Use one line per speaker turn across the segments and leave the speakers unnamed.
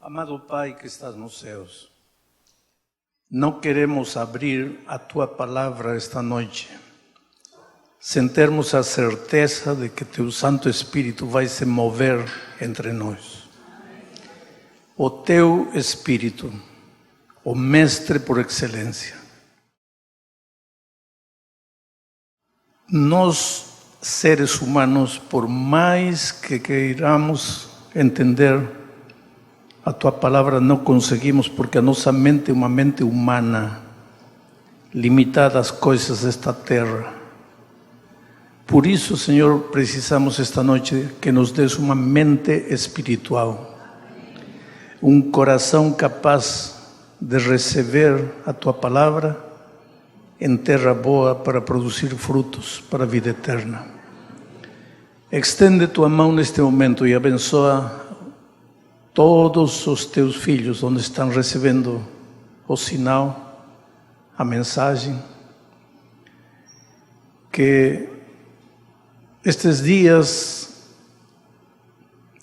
Amado Pai que estás nos céus, não queremos abrir a Tua Palavra esta noite sem termos a certeza de que Teu Santo Espírito vai se mover entre nós. O Teu Espírito, o Mestre por excelência. Nós, seres humanos, por mais que queiramos entender a Tua Palavra, não conseguimos, porque a nossa mente é uma mente humana, limitada às coisas desta terra. Por isso, Senhor, precisamos esta noite que nos des uma mente espiritual, um coração capaz de receber a Tua Palavra em terra boa para produzir frutos para a vida eterna. Extende Tua mão neste momento e abençoa todos os Teus filhos, onde estão recebendo o sinal, a mensagem, que estes dias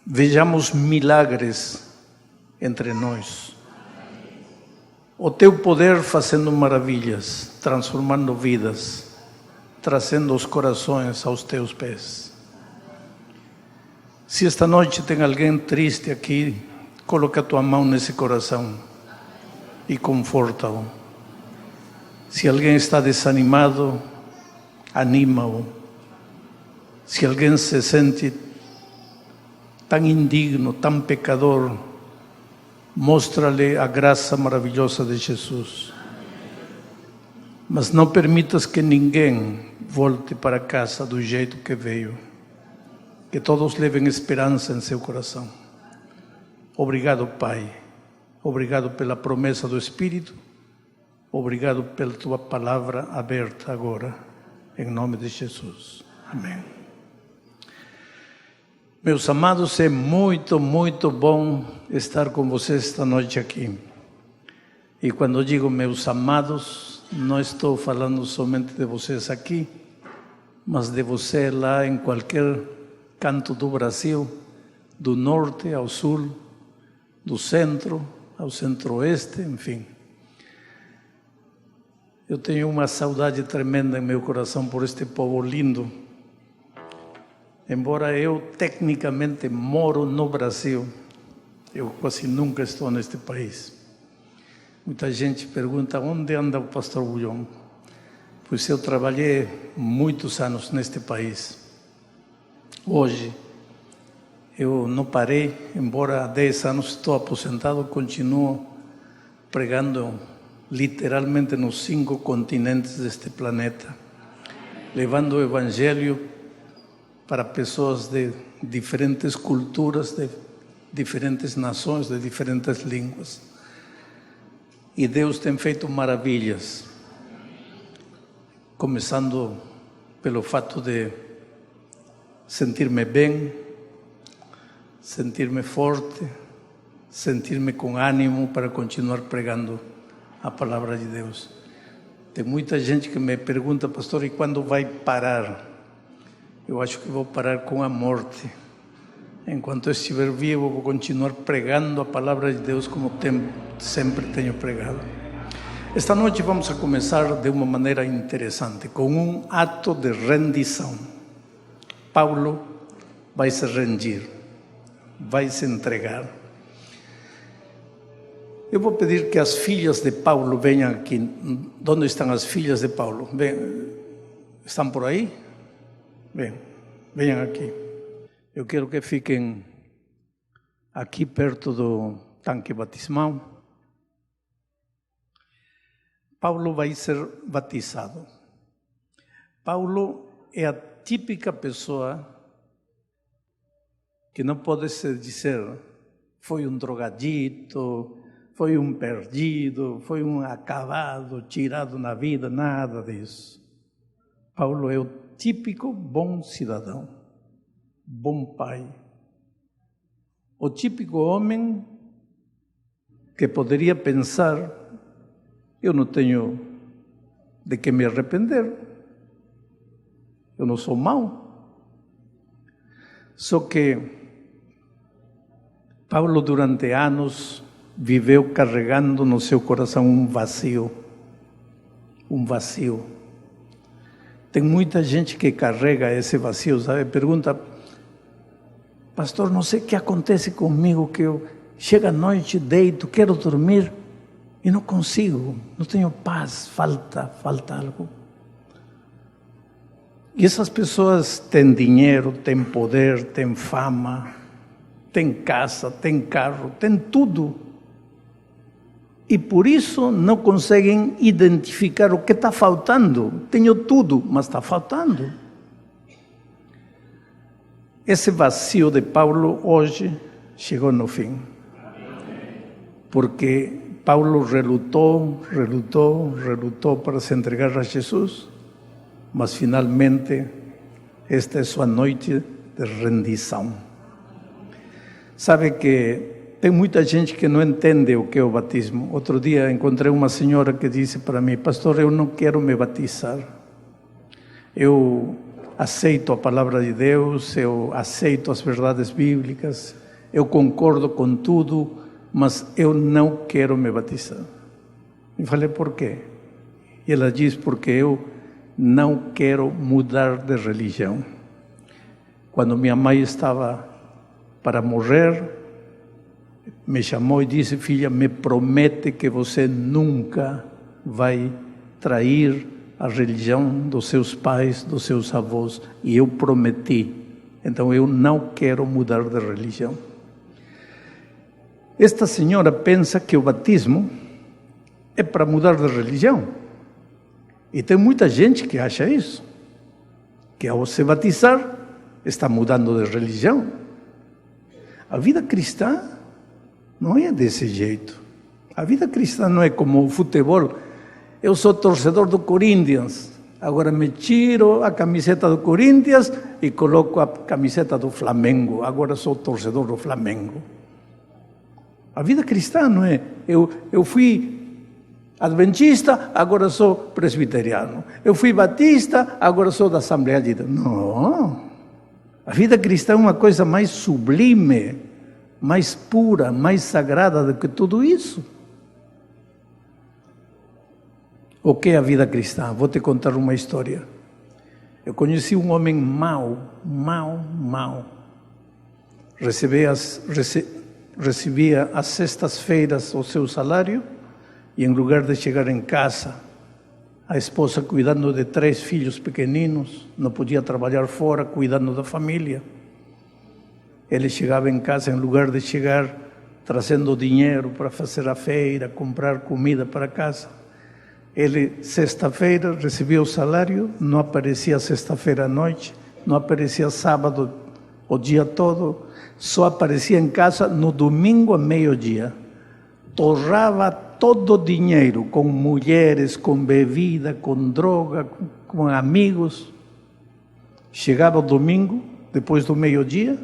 vejamos milagres entre nós. O Teu poder fazendo maravilhas, transformando vidas, trazendo os corações aos Teus pés. Se esta noite tem alguém triste aqui, coloca a Tua mão nesse coração e conforta-o. Se alguém está desanimado, anima-o. Se alguém se sente tão indigno, tão pecador, mostra-lhe a graça maravilhosa de Jesus. Mas não permitas que ninguém volte para casa do jeito que veio. Que todos levem esperança em seu coração. Obrigado, Pai. Obrigado pela promessa do Espírito. Obrigado pela Tua Palavra aberta agora, em nome de Jesus. Amém. Meus amados, é muito, muito bom estar com vocês esta noite aqui. E quando digo meus amados, não estou falando somente de vocês aqui, mas de você lá em qualquer canto do Brasil, do norte ao sul, do centro ao centro-oeste, enfim. Eu tenho uma saudade tremenda em meu coração por este povo lindo. Embora eu tecnicamente moro no Brasil, eu quase nunca estou neste país. Muita gente pergunta, onde anda o pastor Bulhão? Pois eu trabalhei muitos anos neste país. Hoje, eu não parei, embora há 10 anos estou aposentado, continuo pregando literalmente nos 5 continentes deste planeta, levando o Evangelho para pessoas de diferentes culturas, de diferentes nações, de diferentes línguas. E Deus tem feito maravilhas, começando pelo fato de sentir-me bem, sentir-me forte, sentir-me com ânimo para continuar pregando a palavra de Deus. Tem muita gente que me pergunta, pastor, e quando vai parar? Eu acho que vou parar com a morte. Enquanto eu estiver vivo, vou continuar pregando a palavra de Deus como sempre tenho pregado. Esta noite vamos a começar de uma maneira interessante, com um ato de rendição. Paulo vai se rendir, vai se entregar. Eu vou pedir que as filhas de Paulo venham aqui. Onde estão as filhas de Paulo? Estão por aí? Venham aqui. Eu quero que fiquem aqui perto do tanque batismal. Paulo vai ser batizado. Paulo é a típica pessoa que não pode se dizer foi um drogadito, foi um perdido, foi um acabado, tirado na vida, nada disso. Paulo é o típico bom cidadão, bom pai. O típico homem que poderia pensar, eu não tenho de que me arrepender, eu não sou mau. Só que Paulo, durante anos, viveu carregando no seu coração um vazio. Um vazio. Tem muita gente que carrega esse vazio, sabe? Pergunta, pastor, não sei o que acontece comigo, que eu chego à noite, deito, quero dormir e não consigo, não tenho paz, falta algo. E essas pessoas têm dinheiro, têm poder, têm fama, têm casa, têm carro, têm tudo. E por isso não conseguem identificar o que está faltando. Tenho tudo, mas está faltando. Esse vazio de Paulo hoje chegou no fim. Porque Paulo relutou para se entregar a Jesus, mas finalmente esta é sua noite de rendição. Sabe que tem muita gente que não entende o que é o batismo. Outro dia encontrei uma senhora que disse para mim, pastor, eu não quero me batizar. Eu aceito a palavra de Deus, eu aceito as verdades bíblicas, eu concordo com tudo, mas eu não quero me batizar. E falei, por quê? E ela diz, porque eu não quero mudar de religião. Quando minha mãe estava para morrer, me chamou e disse, filha, me promete que você nunca vai trair a religião dos seus pais, dos seus avós. E eu prometi. Então eu não quero mudar de religião. Esta senhora pensa que o batismo é para mudar de religião. E tem muita gente que acha isso. Que ao se batizar, está mudando de religião. A vida cristã não é desse jeito. A vida cristã não é como o futebol. Eu sou torcedor do Corinthians. Agora me tiro a camiseta do Corinthians e coloco a camiseta do Flamengo. Agora sou torcedor do Flamengo. A vida cristã não é. Eu fui adventista, agora sou presbiteriano. Eu fui batista, agora sou da Assembleia de Deus. Não. A vida cristã é uma coisa mais sublime, mais pura, mais sagrada do que tudo isso. O que é a vida cristã? Vou te contar uma história. Eu conheci um homem mau. Recebia às sextas-feiras o seu salário e, em lugar de chegar em casa, a esposa cuidando de 3 filhos pequeninos, não podia trabalhar fora, cuidando da família. Ele chegava em casa, em lugar de chegar trazendo dinheiro para fazer a feira, comprar comida para casa. Ele, sexta-feira, recebia o salário, não aparecia sexta-feira à noite, não aparecia sábado o dia todo, só aparecia em casa no domingo a meio-dia. Torrava todo o dinheiro com mulheres, com bebida, com droga, com amigos. Chegava o domingo, depois do meio-dia,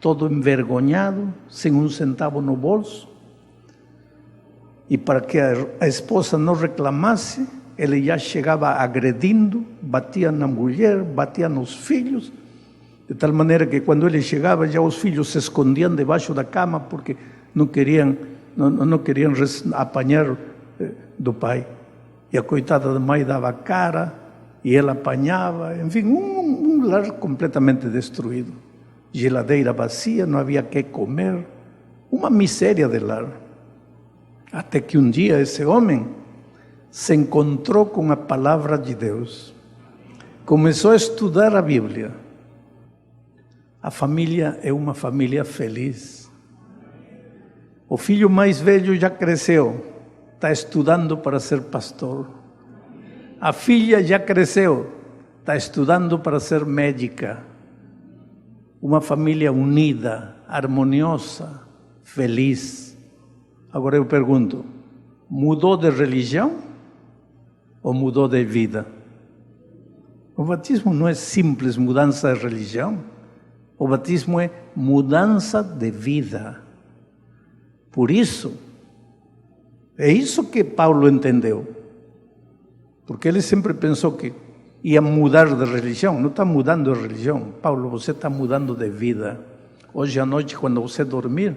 todo envergonhado, sem um centavo no bolso. E para que a esposa não reclamasse, ele já chegava agredindo, batia na mulher, batia nos filhos, de tal maneira que quando ele chegava, já os filhos se escondiam debaixo da cama porque não queriam apanhar do pai. E a coitada da mãe dava cara, e ela apanhava, enfim, um lar completamente destruído. Geladeira vazia, não havia que comer, uma miséria de lar. Até que um dia esse homem se encontrou com a palavra de Deus. Começou a estudar a Bíblia. A família é uma família feliz. O filho mais velho já cresceu, está estudando para ser pastor. A filha já cresceu, está estudando para ser médica. Uma família unida, harmoniosa, feliz. Agora eu pergunto, mudou de religião ou mudou de vida? O batismo não é simples mudança de religião. O batismo é mudança de vida. Por isso, é isso que Paulo entendeu. Porque ele sempre pensou que ia mudar de religião. Não está mudando de religião. Paulo, você está mudando de vida. Hoje à noite, quando você dormir,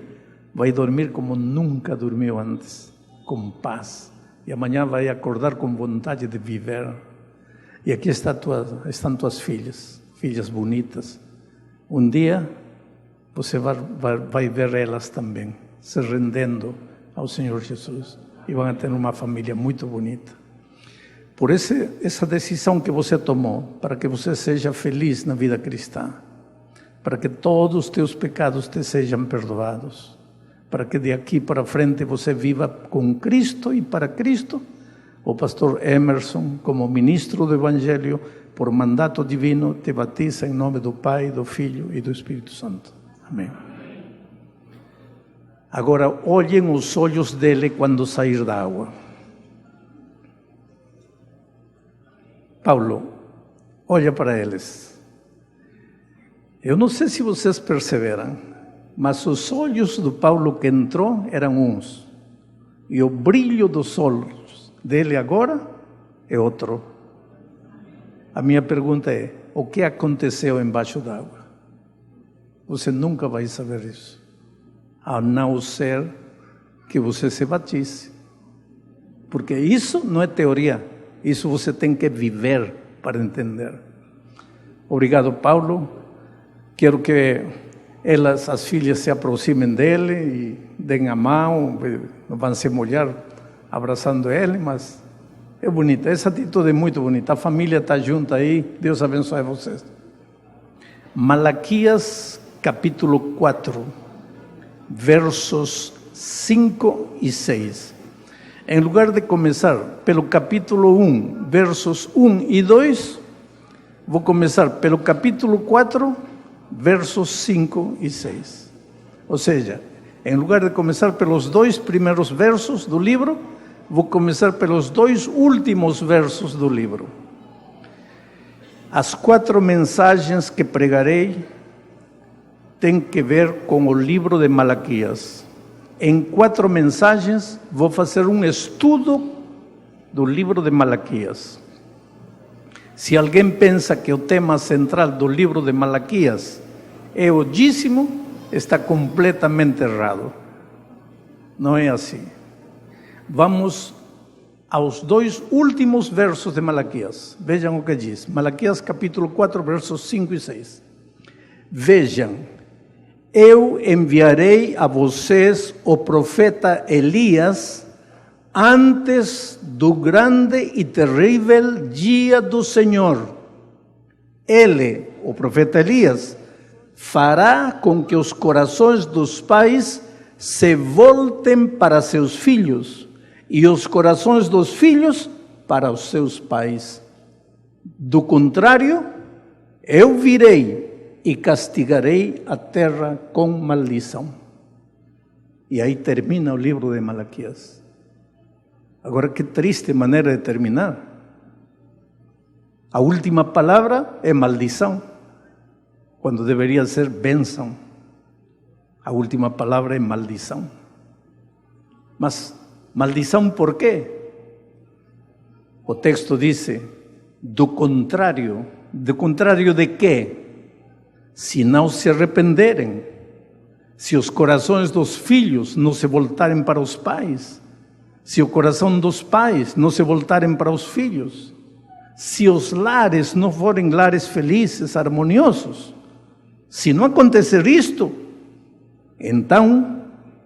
vai dormir como nunca dormiu antes, com paz. E amanhã vai acordar com vontade de viver. E aqui estão tuas filhas, filhas bonitas. Um dia você vai ver elas também, se rendendo ao Senhor Jesus. E vão ter uma família muito bonita. Por essa decisão que você tomou, para que você seja feliz na vida cristã, para que todos os teus pecados te sejam perdoados, para que de aqui para frente você viva com Cristo e para Cristo. O pastor Emerson, como ministro do Evangelho, por mandato divino, te batiza em nome do Pai, do Filho e do Espírito Santo. Amém. Agora, olhem os olhos dele quando sair da água. Paulo, olha para eles. Eu não sei se vocês perceberam, mas os olhos do Paulo que entrou eram uns. E o brilho dos olhos dele agora é outro. A minha pergunta é, o que aconteceu embaixo d'água? Você nunca vai saber isso, a não ser que você se batize. Porque isso não é teoria, isso você tem que viver para entender. Obrigado, Paulo. Quero que as filhas se aproximem dele e deem a mão, vão se molhar abraçando ele, mas é bonita, essa atitude é muito bonita. A família está junta aí, Deus abençoe vocês. Malaquias capítulo 4, versos 5 e 6. Em lugar de começar pelo capítulo 1, versos 1 e 2, vou começar pelo capítulo 4, versos 5 e 6. Ou seja, em lugar de começar pelos 2 primeiros versos do livro, vou começar pelos 2 últimos versos do livro. As 4 mensagens que pregarei têm que ver com o livro de Malaquias. Em 4 mensagens, vou fazer um estudo do livro de Malaquias. Se alguém pensa que o tema central do livro de Malaquias é o dízimo, está completamente errado. Não é assim. Vamos aos 2 últimos versos de Malaquias. Vejam o que diz. Malaquias capítulo 4, versos 5 e 6. Vejam, eu enviarei a vocês o profeta Elias antes do grande e terrível dia do Senhor. Ele, o profeta Elias, fará com que os corações dos pais se voltem para seus filhos e os corações dos filhos para os seus pais. Do contrário, eu virei e castigarei a terra com maldição. E aí termina o livro de Malaquias. Agora, que triste maneira de terminar. A última palavra é maldição, quando deveria ser bênção. A última palavra é maldição. Mas maldição por quê? O texto diz, do contrário de quê? Se não se arrependerem, se os corações dos filhos não se voltarem para os pais, se o coração dos pais não se voltarem para os filhos, se os lares não forem lares felizes, harmoniosos, se não acontecer isto, então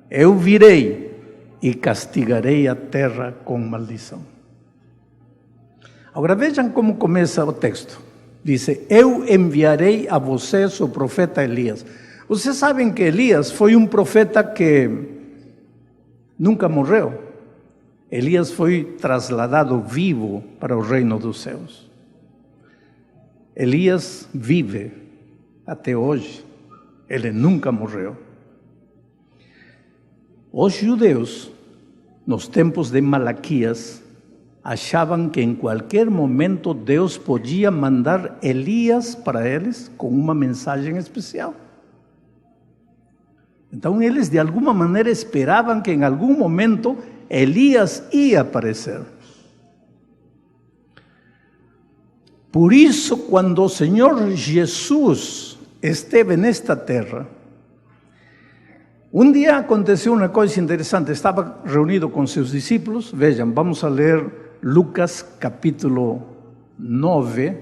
eu virei e castigarei a terra com maldição. Agora vejam como começa o texto. Diz, eu enviarei a vocês o profeta Elias. Vocês sabem que Elias foi um profeta que nunca morreu. Elias foi trasladado vivo para o reino dos céus. Elias vive até hoje. Ele nunca morreu. Os judeus, nos tempos de Malaquias, achavam que em qualquer momento Deus podia mandar Elias para eles com uma mensagem especial. Então eles de alguma maneira esperavam que em algum momento Elias ia aparecer. Por isso, quando o Senhor Jesus esteve nesta terra, Um dia aconteceu uma coisa interessante, estava reunido com seus discípulos, vejam, vamos a ler Lucas capítulo 9,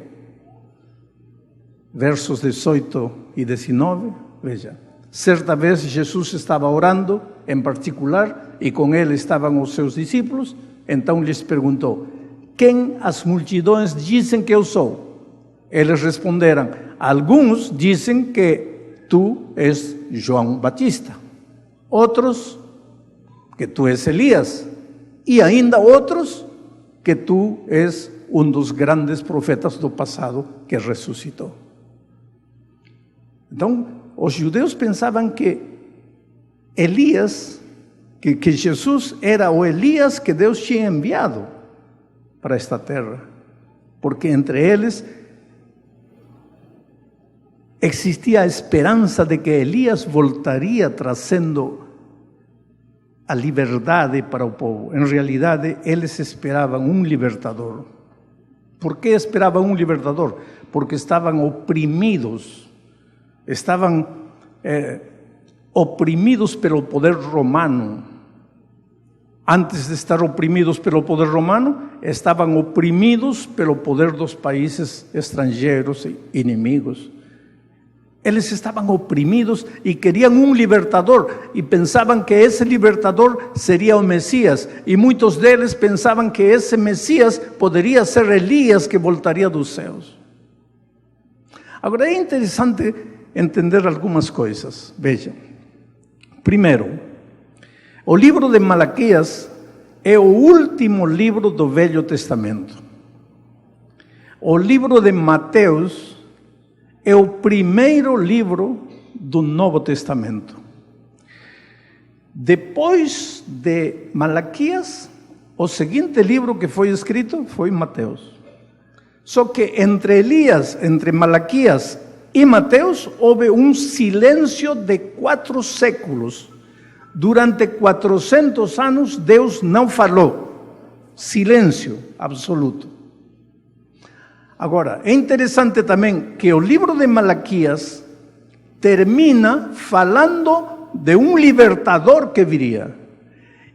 versos 18 e 19, veja. Certa vez Jesus estava orando em particular e com ele estavam os seus discípulos, então lhes perguntou: quem as multidões dizem que eu sou? Eles responderam: alguns dizem que tu és João Batista, outros que tu és Elias e ainda outros que tu és um dos grandes profetas do passado que ressuscitou. Então, os judeus pensavam que Elias, que Jesus era o Elias que Deus tinha enviado para esta terra, porque entre eles existia a esperança de que Elias voltaria trazendo a liberdade para o povo. Em realidade, eles esperavam um libertador. Por que esperavam um libertador? Porque estavam oprimidos. Estavam oprimidos pelo poder romano. Antes de estar oprimidos pelo poder romano, estavam oprimidos pelo poder dos países estrangeiros e inimigos. Eles estavam oprimidos e queriam um libertador e pensavam que esse libertador seria o Messias. E muitos deles pensavam que esse Messias poderia ser Elias que voltaria dos céus. Agora é interessante entender algumas coisas. Vejam. Primeiro, o livro de Malaquias é o último livro do Velho Testamento. O livro de Mateus é o primeiro livro do Novo Testamento. Depois de Malaquias, o seguinte livro que foi escrito foi Mateus. Só que entre Malaquias e Mateus, houve um silêncio de 4 séculos. Durante 400 anos, Deus não falou. Silêncio absoluto. Agora, é interessante também que o livro de Malaquias termina falando de um libertador que viria.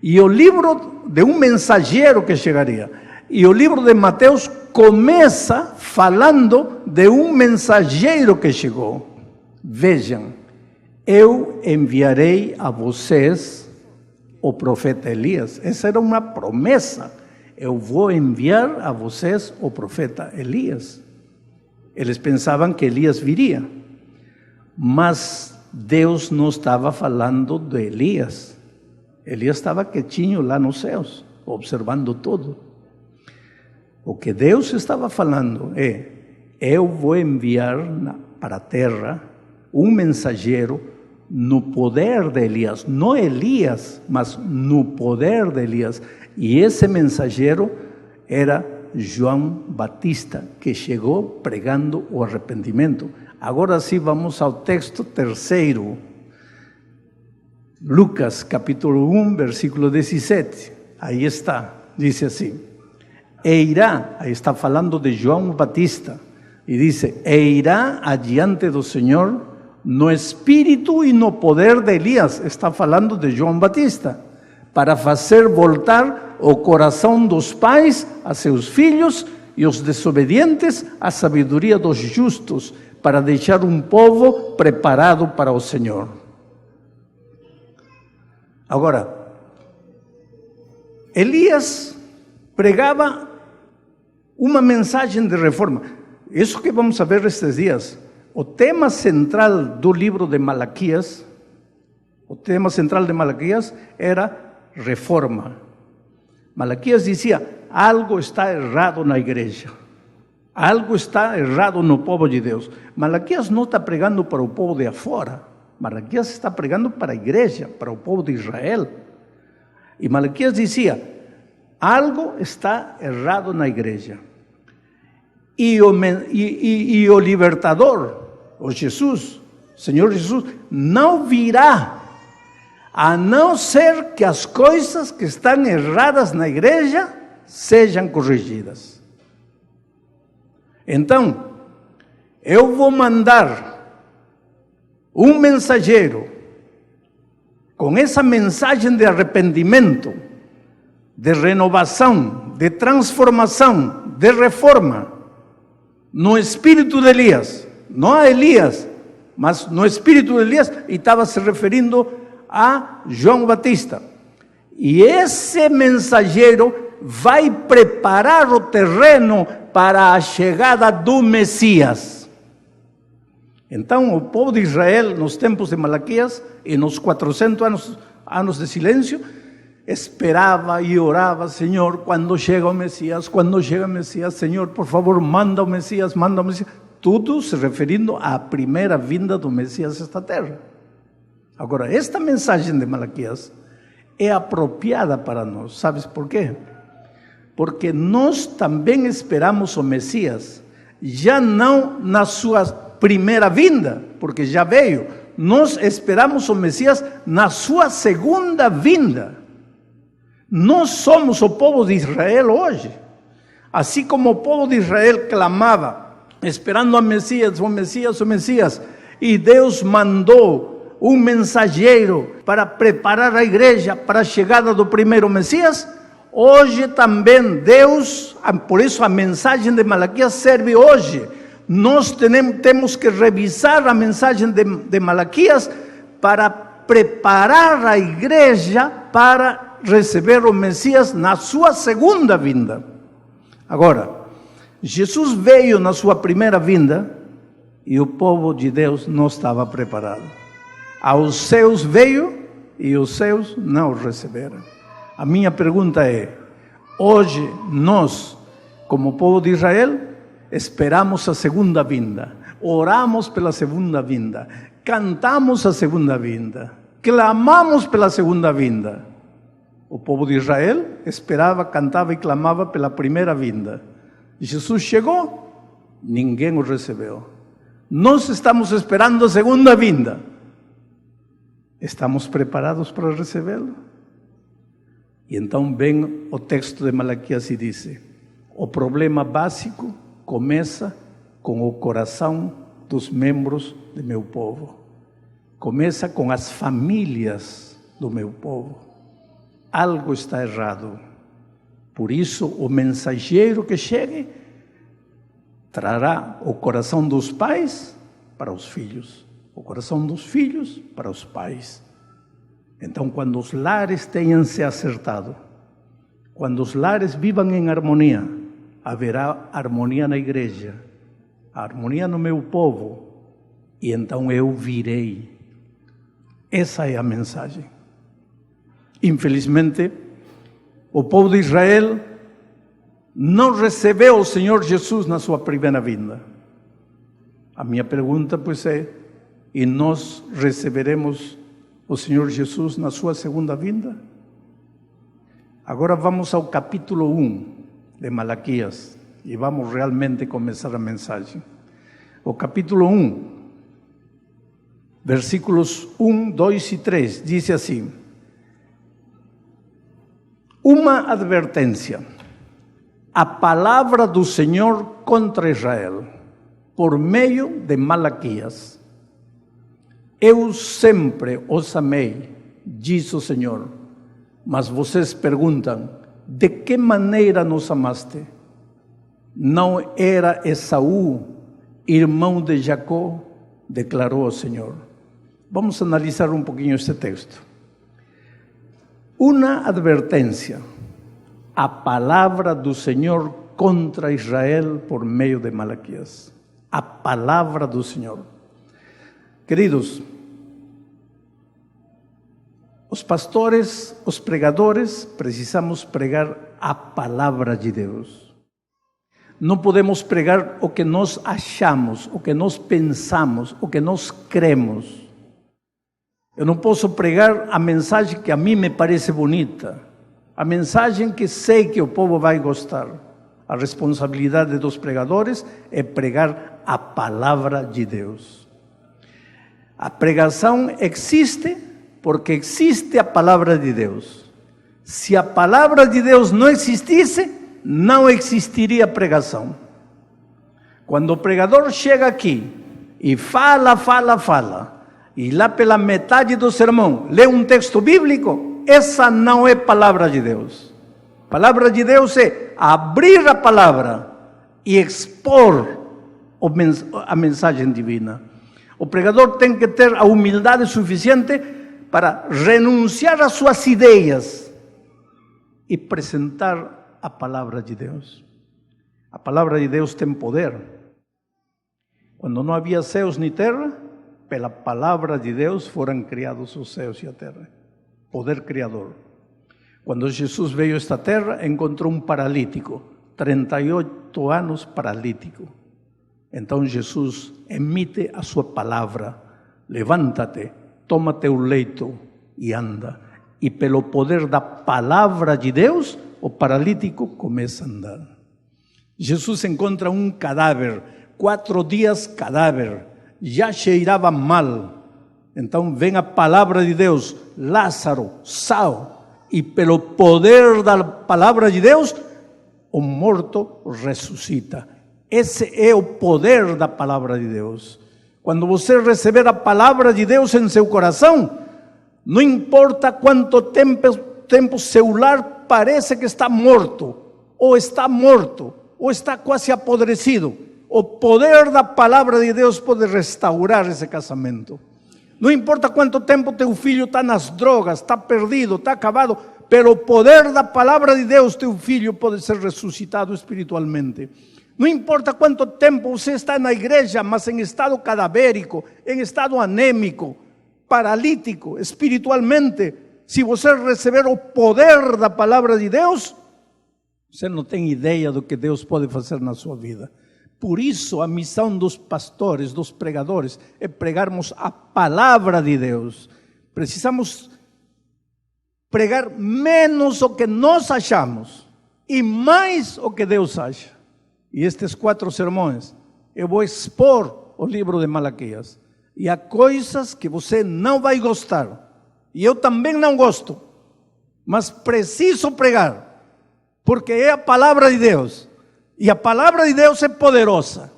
E o livro de um mensageiro que chegaria. E o livro de Mateus começa falando de um mensageiro que chegou. Vejam, eu enviarei a vocês o profeta Elias. Essa era uma promessa. Eu vou enviar a vocês o profeta Elias. Eles pensavam que Elias viria. Mas Deus não estava falando de Elias. Elias estava quietinho lá nos céus, observando tudo. O que Deus estava falando é: eu vou enviar para a terra um mensageiro no poder de Elias. Não Elias, mas no poder de Elias. E esse mensageiro era João Batista, que chegou pregando o arrependimento. Agora sim vamos ao texto terceiro. Lucas capítulo 1, versículo 17. Aí está, diz assim: e irá, aí está falando de João Batista, e diz: e irá adiante do Senhor no espírito e no poder de Elias. Está falando de João Batista, para fazer voltar o coração dos pais a seus filhos e os desobedientes à sabedoria dos justos, para deixar um povo preparado para o Senhor. Agora, Elias pregava uma mensagem de reforma. Isso que vamos ver estes dias. O tema central do livro de Malaquias, era reforma. Malaquias dizia: algo está errado na igreja. Algo está errado no povo de Deus. Malaquias não está pregando para o povo de afora. Malaquias está pregando para a igreja, para o povo de Israel. E Malaquias dizia: algo está errado na igreja. E o libertador, o Jesus, Senhor Jesus, não virá, a não ser que as coisas que estão erradas na igreja sejam corrigidas. Então, eu vou mandar um mensageiro com essa mensagem de arrependimento, de renovação, de transformação, de reforma, no espírito de Elias, não a Elias, mas no espírito de Elias, e estava se referindo a João Batista. E esse mensageiro vai preparar o terreno para a chegada do Messias. Então, o povo de Israel, nos tempos de Malaquias, e nos 400 anos de silêncio, esperava e orava: Senhor, quando chega o Messias, quando chega o Messias, Senhor, por favor, manda o Messias, manda o Messias. Tudo se referindo à primeira vinda do Messias a esta terra. Agora, esta mensagem de Malaquias é apropriada para nós. Sabes por quê? Porque nós também esperamos o Messias, já não na sua primeira vinda, porque já veio. Nós esperamos o Messias na sua segunda vinda. Nós somos o povo de Israel hoje. Assim como o povo de Israel clamava, esperando o Messias, o Messias, o Messias, e Deus mandou um mensageiro para preparar a igreja para a chegada do primeiro Messias, hoje também Deus, por isso a mensagem de Malaquias serve hoje. Nós temos que revisar a mensagem de Malaquias para preparar a igreja para receber o Messias na sua segunda vinda. Agora, Jesus veio na sua primeira vinda e o povo de Deus não estava preparado. Aos seus veio e os seus não o receberam. A minha pergunta é: hoje nós, como povo de Israel, esperamos a segunda vinda, oramos pela segunda vinda, cantamos a segunda vinda, clamamos pela segunda vinda. O povo de Israel esperava, cantava e clamava pela primeira vinda. Jesus chegou, ninguém o recebeu. Nós estamos esperando a segunda vinda. Estamos preparados para recebê-lo? E então vem o texto de Malaquias e diz: o problema básico começa com o coração dos membros do meu povo. Começa com as famílias do meu povo. Algo está errado. Por isso, o mensageiro que chegue trará o coração dos pais para os filhos, o coração dos filhos para os pais. Então, quando os lares tenham se acertado, quando os lares vivam em harmonia, haverá harmonia na igreja, harmonia no meu povo, e então eu virei. Essa é a mensagem. Infelizmente, o povo de Israel não recebeu o Senhor Jesus na sua primeira vinda. A minha pergunta, pois, é: e nós receberemos o Senhor Jesus na sua segunda vinda? Agora vamos ao capítulo 1 de Malaquias e vamos realmente começar a mensagem. O capítulo 1, versículos 1, 2 e 3, diz assim: uma advertência, a palavra do Senhor contra Israel, por meio de Malaquias. Eu sempre os amei, diz o Senhor, mas vocês perguntam: de que maneira nos amaste? Não era Esaú, irmão de Jacó, declarou o Senhor. Vamos analisar um pouquinho este texto. Uma advertência, a palavra do Senhor contra Israel por meio de Malaquias. A palavra do Senhor. Queridos, os pastores, os pregadores, precisamos pregar a palavra de Deus. Não podemos pregar o que nós achamos, o que nós pensamos, o que nós cremos. Eu não posso pregar a mensagem que a mim me parece bonita, a mensagem que sei que o povo vai gostar. A responsabilidade dos pregadores é pregar a palavra de Deus. A pregação existe porque existe a palavra de Deus. Se a palavra de Deus não existisse, não existiria pregação. Quando o pregador chega aqui e fala, e lá pela metade do sermão lê um texto bíblico, essa não é palavra de Deus. Palavra de Deus é abrir a palavra e expor a mensagem divina. O pregador tem que ter a humildade suficiente para renunciar às suas ideias e apresentar a palavra de Deus. A palavra de Deus tem poder. Quando não havia céus nem terra, pela palavra de Deus foram criados os céus e a terra. Poder criador. Quando Jesus veio a esta terra, encontrou um paralítico, 38 anos paralítico. Então Jesus emite a sua palavra: levanta-te, toma teu leito e anda. E pelo poder da palavra de Deus, o paralítico começa a andar. Jesus encontra um cadáver, 4 dias cadáver, já cheirava mal. Então vem a palavra de Deus: Lázaro, sal. E pelo poder da palavra de Deus, o morto ressuscita. Esse é o poder da palavra de Deus. Quando você receber a palavra de Deus em seu coração, não importa quanto tempo seu lar parece que está morto, ou está quase apodrecido, o poder da palavra de Deus pode restaurar esse casamento. Não importa quanto tempo teu filho está nas drogas, está perdido, está acabado, pelo poder da palavra de Deus, teu filho pode ser ressuscitado espiritualmente. Não importa quanto tempo você está na igreja, mas em estado cadavérico, em estado anêmico, paralítico, espiritualmente, se você receber o poder da palavra de Deus, você não tem ideia do que Deus pode fazer na sua vida. Por isso, a missão dos pastores, dos pregadores, é pregarmos a palavra de Deus. Precisamos pregar menos o que nós achamos e mais o que Deus acha. E estes 4 sermões, eu vou expor o livro de Malaquias. E há coisas que você não vai gostar. E eu também não gosto. Mas preciso pregar. Porque é a palavra de Deus. E a palavra de Deus é poderosa.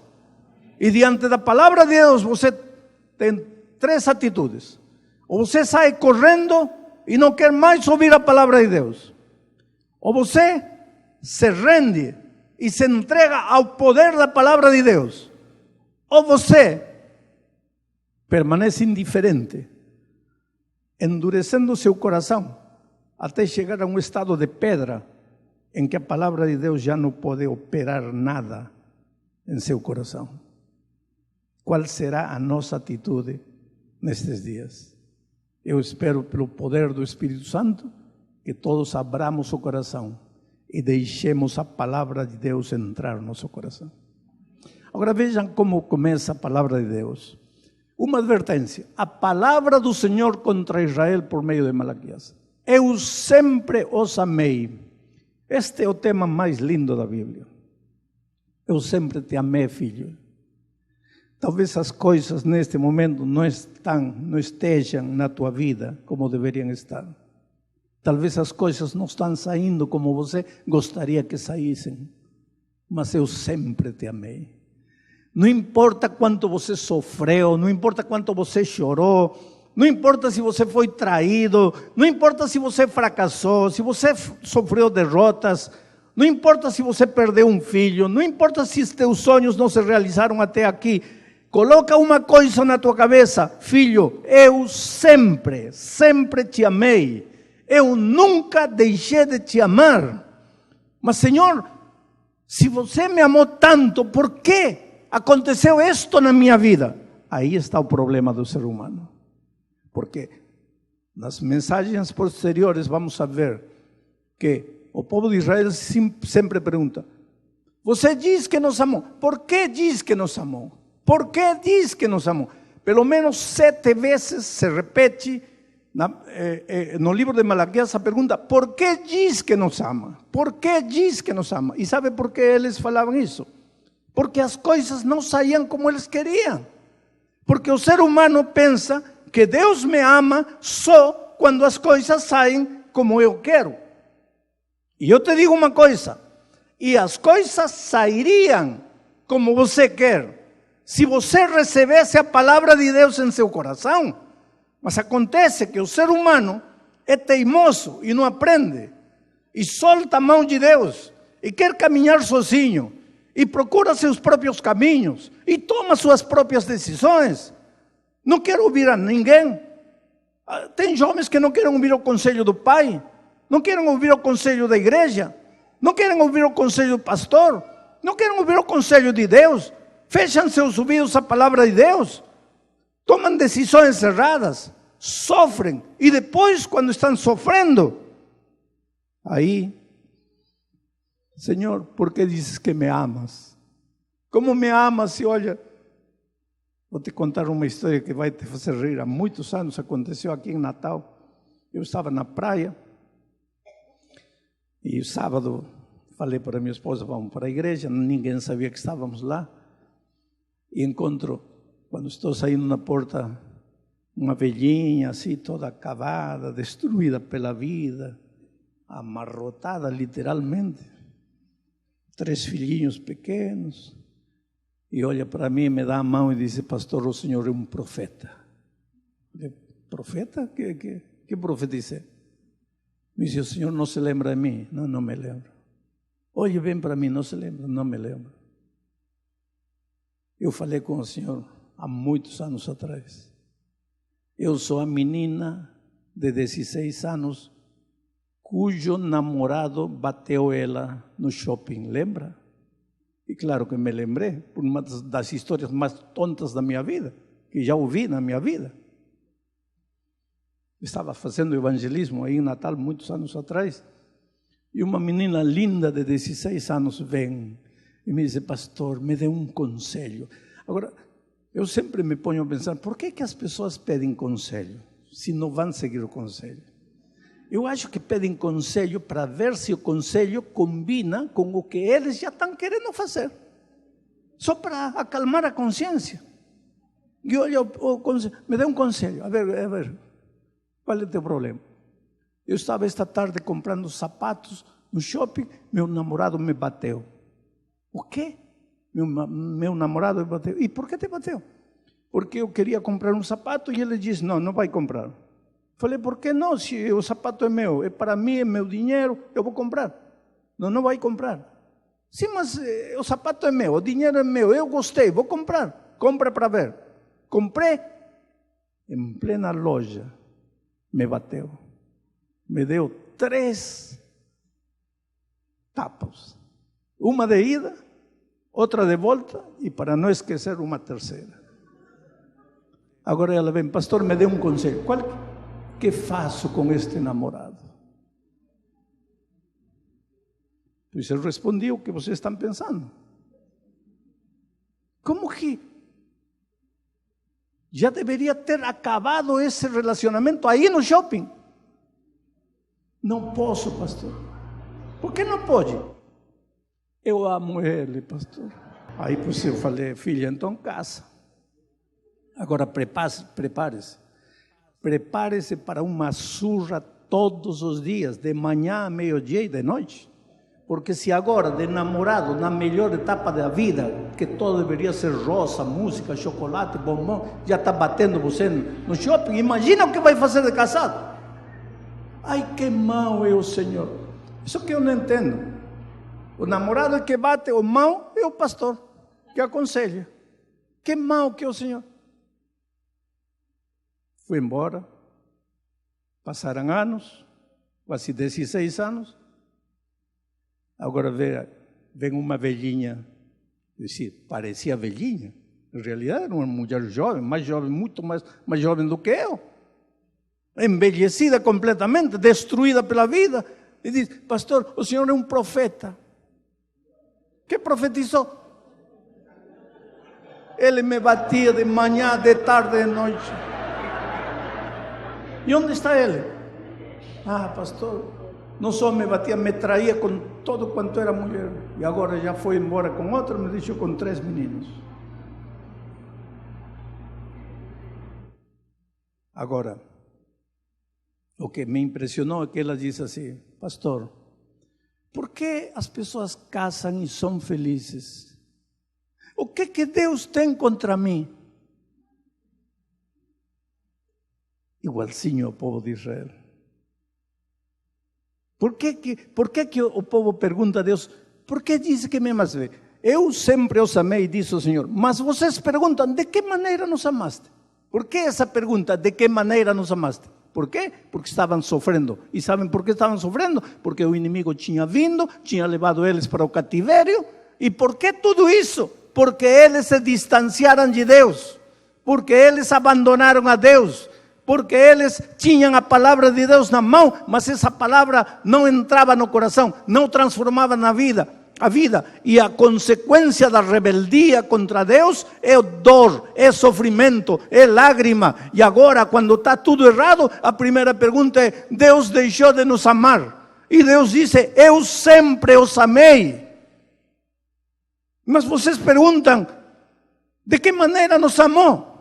E diante da palavra de Deus você tem 3 atitudes. Ou você sai correndo e não quer mais ouvir a palavra de Deus. Ou você se rende e se entrega ao poder da palavra de Deus. Ou você permanece indiferente, endurecendo seu coração, até chegar a um estado de pedra, em que a palavra de Deus já não pode operar nada em seu coração. Qual será a nossa atitude nestes dias? Eu espero, pelo poder do Espírito Santo, que todos abramos o coração e deixemos a palavra de Deus entrar no nosso coração. Agora vejam como começa a palavra de Deus. Uma advertência: a palavra do Senhor contra Israel por meio de Malaquias. Eu sempre os amei. Este é o tema mais lindo da Bíblia. Eu sempre te amei, filho. Talvez as coisas neste momento não estejam na tua vida como deveriam estar. Talvez as coisas não estão saindo como você gostaria que saíssem. Mas eu sempre te amei. Não importa quanto você sofreu, não importa quanto você chorou, não importa se você foi traído, não importa se você fracassou, se você sofreu derrotas, não importa se você perdeu um filho, não importa se os teus sonhos não se realizaram até aqui. Coloca uma coisa na tua cabeça: filho, eu sempre te amei. Eu nunca deixei de te amar. Mas, Senhor, se você me amou tanto, por que aconteceu isto na minha vida? Aí está o problema do ser humano. Porque nas mensagens posteriores vamos a ver que o povo de Israel sempre pergunta: você diz que nos amou, por que diz que nos amou? Por que diz que nos amou? Pelo menos 7 vezes se repete no livro de Malaquias a pergunta: por que diz que nos ama? Por que diz que nos ama? E sabe por que eles falavam isso? Porque as coisas não saíam como eles queriam. Porque o ser humano pensa que Deus me ama só quando as coisas saem como eu quero. E eu te digo uma coisa: e as coisas sairiam como você quer, se você recebesse a palavra de Deus em seu coração. Mas acontece que o ser humano é teimoso e não aprende. E solta a mão de Deus. E quer caminhar sozinho. E procura seus próprios caminhos. E toma suas próprias decisões. Não quer ouvir a ninguém. Tem jovens que não querem ouvir o conselho do pai. Não querem ouvir o conselho da igreja. Não querem ouvir o conselho do pastor. Não querem ouvir o conselho de Deus. Fecham seus ouvidos à palavra de Deus. Tomam decisões erradas. Sofrem. E depois, quando estão sofrendo, aí, Senhor, por que dizes que me amas? Como me amas? E olha, vou te contar uma história que vai te fazer rir. Há muitos anos aconteceu aqui em Natal. Eu estava na praia. E sábado falei para minha esposa, vamos para a igreja, ninguém sabia que estávamos lá. E encontro, quando estou saindo na porta, uma velhinha assim, toda acabada, destruída pela vida, amarrotada literalmente. 3 filhinhos pequenos. E olha para mim, me dá a mão e diz, pastor, o senhor é um profeta. Eu, profeta? Que profetizei? Me disse, o senhor não se lembra de mim? Não, não me lembro. Olhe bem para mim, não se lembra? Não me lembro. Eu falei com o senhor há muitos anos atrás. Eu sou a menina de 16 anos cujo namorado bateu ela no shopping, lembra? E claro que me lembrei, por uma das histórias mais tontas da minha vida, que já ouvi na minha vida. Estava fazendo evangelismo aí em Natal, muitos anos atrás, e uma menina linda de 16 anos vem e me diz, pastor, me dê um conselho. Agora, eu sempre me ponho a pensar, por que as pessoas pedem conselho, se não vão seguir o conselho? Eu acho que pedem conselho para ver se o conselho combina com o que eles já estão querendo fazer. Só para acalmar a consciência. E olha, me dê um conselho, a ver. Qual é o teu problema? Eu estava esta tarde comprando sapatos no shopping, meu namorado me bateu. O quê? Meu namorado me bateu. E por que te bateu? Porque eu queria comprar um sapato e ele disse, não vai comprar. Falei, por que não? Se o sapato é meu, é para mim, é meu dinheiro, eu vou comprar. Não vai comprar. Sim, mas o sapato é meu, o dinheiro é meu, eu gostei, vou comprar. Compra para ver. Comprei, em plena loja. Me bateu, me deu 3 tapas, uma de ida, outra de volta e para não esquecer uma terceira. Agora ela vem, pastor, me dê um conselho, que faço com este namorado? Pois eu respondi o que vocês estão pensando. Como que já deveria ter acabado esse relacionamento aí no shopping? Não posso, pastor. Por que não pode? Eu amo ele, pastor. Aí pois eu falei, filha, então casa. Agora prepare-se. Prepare-se para uma surra todos os dias, de manhã, meio-dia e de noite. Porque se agora, de namorado, na melhor etapa da vida, que todo deveria ser rosa, música, chocolate, bombom, já está batendo você no shopping, imagina o que vai fazer de casado. Ai, que mau é o Senhor. Isso que eu não entendo. O namorado é que bate, o mau é o pastor, que aconselha. Que mau que é o Senhor. Fui embora, passaram anos, quase 16 anos, agora vem uma velhinha, eu disse, parecia velhinha, em realidade era uma mulher jovem, muito mais jovem do que eu, envelhecida completamente, destruída pela vida, e diz, pastor, o senhor é um profeta. Que profetizou? Ele me batia de manhã, de tarde, de noite. E onde está ele? Ah, pastor, não só me batia, me traía com todo quanto era mulher. E agora já foi embora com outro, me deixou com 3 meninos. Agora, o que me impressionou é que ela disse assim, pastor, por que as pessoas casam e são felizes? O que Deus tem contra mim? igualzinho ao povo de Israel. Por que que o povo pergunta a Deus, por que diz que me amas? Eu sempre os amei, disse o Senhor, mas vocês perguntam, de que maneira nos amaste? Por que essa pergunta, de que maneira nos amaste? Por quê? Porque estavam sofrendo. E sabem por que estavam sofrendo? Porque o inimigo tinha vindo, tinha levado eles para o cativeiro. E por que tudo isso? Porque eles se distanciaram de Deus. Porque eles abandonaram a Deus. Porque eles tinham a palavra de Deus na mão, mas essa palavra não entrava no coração, não transformava a vida. E a consequência da rebeldia contra Deus é dor, é sofrimento, é lágrima. E agora, quando está tudo errado, a primeira pergunta é, Deus deixou de nos amar? E Deus disse, eu sempre os amei. Mas vocês perguntam, de que maneira nos amou?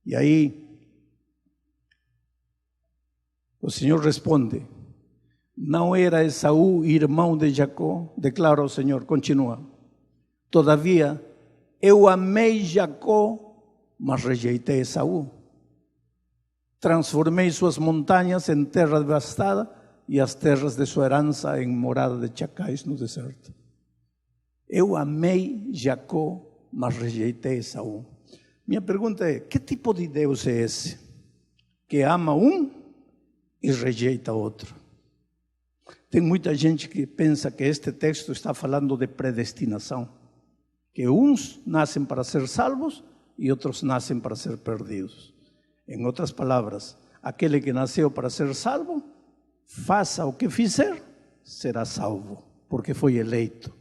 E aí, o Senhor responde, não era Esaú irmão de Jacó? Declara o Senhor, continua. Todavia, eu amei Jacó, mas rejeitei Esaú. Transformei suas montanhas em terra devastada e as terras de sua herança em morada de chacais no deserto. Eu amei Jacó, mas rejeitei Esaú. Minha pergunta é, que tipo de Deus é esse? Que ama um e rejeita outro. Tem muita gente que pensa que este texto está falando de predestinação, que uns nascem para ser salvos e outros nascem para ser perdidos. Em outras palavras, aquele que nasceu para ser salvo, faça o que fizer, será salvo, porque foi eleito.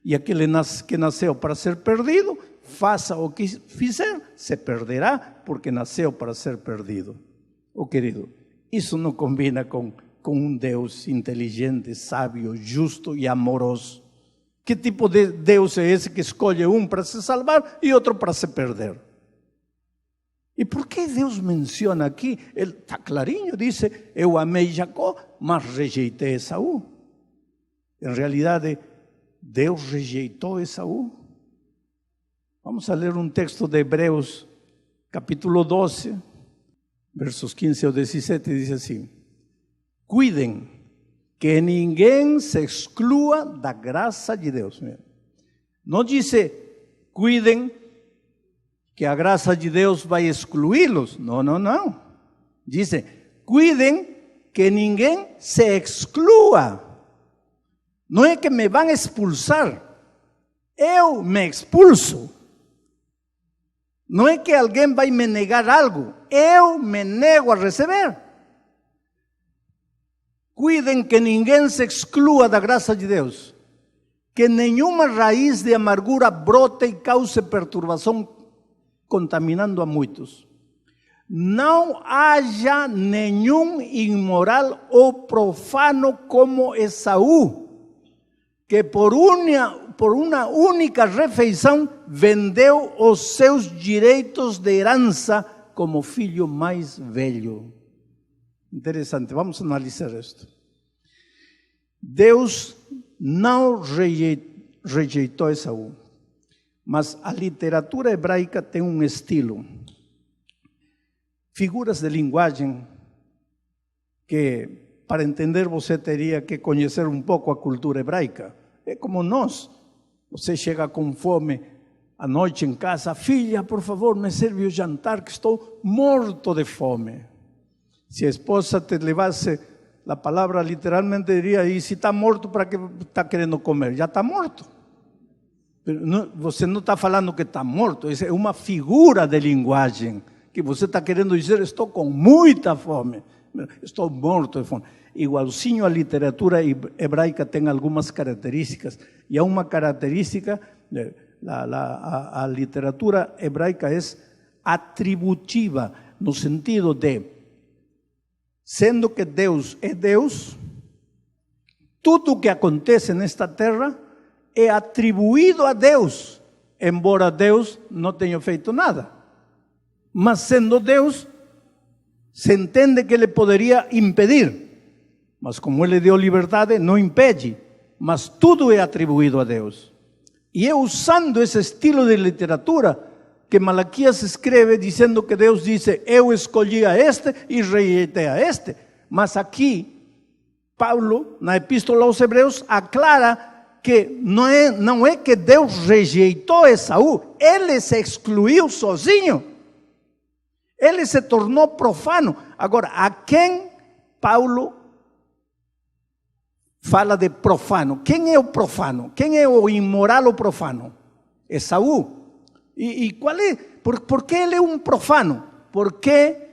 E aquele que nasceu para ser perdido, faça o que fizer, se perderá, porque nasceu para ser perdido. Oh querido, isso não combina com um Deus inteligente, sábio, justo e amoroso. Que tipo de Deus é esse que escolhe um para se salvar e outro para se perder? E por que Deus menciona aqui? Ele está clarinho, diz, eu amei Jacó, mas rejeitei Esaú. Em realidade, Deus rejeitou Esaú. Vamos a ler um texto de Hebreus, capítulo 12, versos 15 ao 17, diz assim, cuidem que ninguém se exclua da graça de Deus. Não diz, cuidem que a graça de Deus vai excluí-los. Não. Diz, cuidem que ninguém se exclua. Não é que me vão expulsar, eu me expulso. Não é que alguém vai me negar algo, eu me nego a receber. Cuidem que ninguém se exclua da graça de Deus, que nenhuma raiz de amargura brote e cause perturbação, contaminando a muitos. Não haja nenhum imoral ou profano como Esaú, que por uma única refeição vendeu os seus direitos de herança como filho mais velho. Interessante, vamos analisar isto. Deus não rejeitou Esaú, mas a literatura hebraica tem um estilo, figuras de linguagem que, para entender, você teria que conhecer um pouco a cultura hebraica. É como nós, você chega com fome à noite em casa, filha, por favor, me serve o jantar que estou morto de fome. Se a esposa te levasse a palavra literalmente, diria, e se está morto, para que está querendo comer? Já está morto. Você não está falando que está morto, isso é uma figura de linguagem, que você está querendo dizer, estou com muita fome, estou morto de fome. Igualzinho a literatura hebraica tem algumas características, e há uma característica, a literatura hebraica é atributiva, no sentido de, sendo que Deus é Deus, tudo o que acontece nesta terra é atribuído a Deus, embora Deus não tenha feito nada. Mas sendo Deus, se entende que Ele poderia impedir, mas como Ele deu liberdade, não impede, mas tudo é atribuído a Deus. E é usando esse estilo de literatura que Malaquias escreve dizendo que Deus disse: eu escolhi a este e rejeitei a este. Mas aqui, Paulo, na Epístola aos Hebreus, aclara que não é que Deus rejeitou Esaú, ele se excluiu sozinho. Ele se tornou profano. Agora, a quem Paulo fala de profano? Quem é o profano? Quem é o imoral ou profano? Esaú. E qual é? Por que ele é um profano? Porque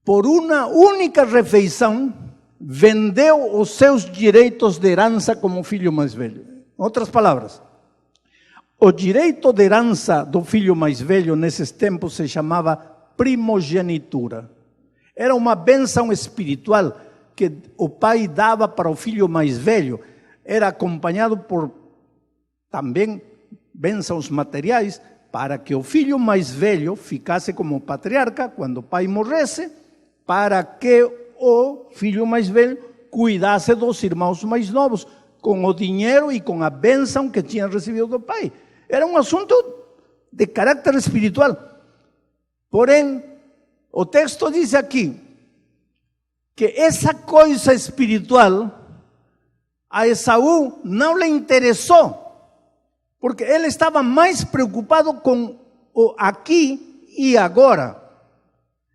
por uma única refeição vendeu os seus direitos de herança como filho mais velho. Em outras palavras, o direito de herança do filho mais velho nesses tempos se chamava primogenitura. Era uma bênção espiritual que o pai dava para o filho mais velho. Era acompanhado por também bênçãos materiais para que o filho mais velho ficasse como patriarca quando o pai morresse, para que o filho mais velho cuidasse dos irmãos mais novos, com o dinheiro e com a bênção que tinha recebido do pai. Era um assunto de caráter espiritual. Porém, o texto diz aqui que essa coisa espiritual a Esaú não lhe interessou, porque ele estava mais preocupado com o aqui e agora.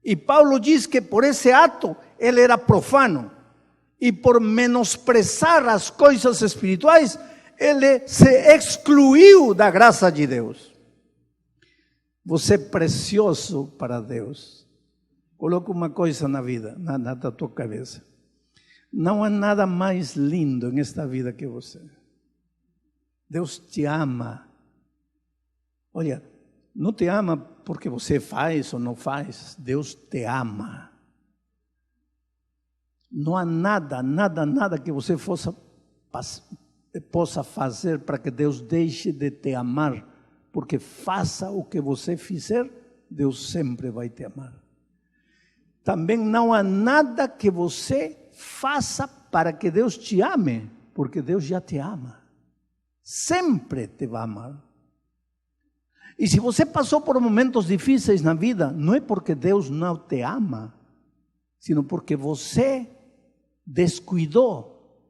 E Paulo diz que por esse ato ele era profano. E por menosprezar as coisas espirituais, ele se excluiu da graça de Deus. Você é precioso para Deus. Coloca uma coisa na vida, na tua cabeça. Não há nada mais lindo nesta vida que você. Deus te ama. Olha, não te ama porque você faz ou não faz. Deus te ama. Não há nada que você possa fazer para que Deus deixe de te amar. Porque faça o que você fizer, Deus sempre vai te amar. Também não há nada que você faça para que Deus te ame, porque Deus já te ama. Sempre te vai amar. E se você passou por momentos difíceis na vida, não é porque Deus não te ama, sino porque você descuidou,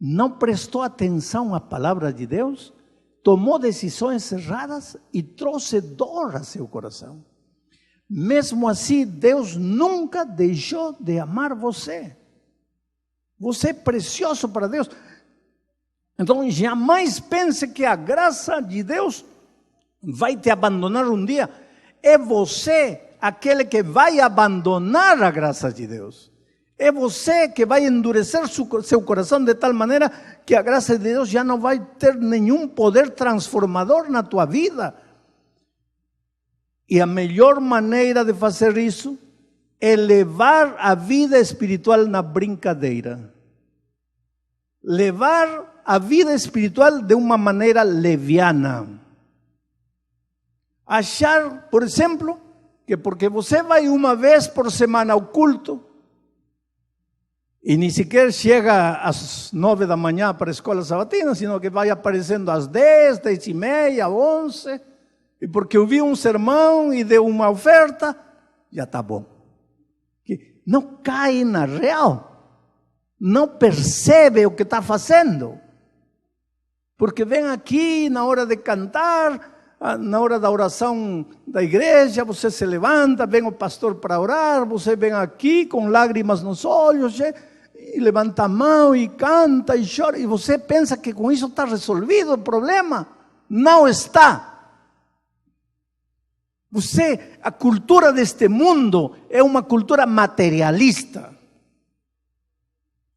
não prestou atenção à palavra de Deus, tomou decisões erradas e trouxe dor a seu coração. Mesmo assim, Deus nunca deixou de amar você. Você é precioso para Deus. Então, jamais pense que a graça de Deus vai te abandonar um dia. É você aquele que vai abandonar a graça de Deus. É você que vai endurecer seu coração de tal maneira que a graça de Deus já não vai ter nenhum poder transformador na tua vida. E a melhor maneira de fazer isso é levar a vida espiritual na brincadeira. Levar a vida espiritual de uma maneira leviana. Achar, por exemplo, que porque você vai uma vez por semana ao culto e nem sequer chega às 9 da manhã para a escola sabatina, sino que vai aparecendo às 10, 10:30, 11, e porque ouvi um sermão e deu uma oferta, já está bom. Que não cai na real, não percebe o que está fazendo, porque vem aqui na hora de cantar, na hora da oração da igreja, você se levanta, vem o pastor para orar, você vem aqui com lágrimas nos olhos, e levanta a mão e canta e chora, e você pensa que com isso está resolvido o problema. Não está. A cultura deste mundo é uma cultura materialista.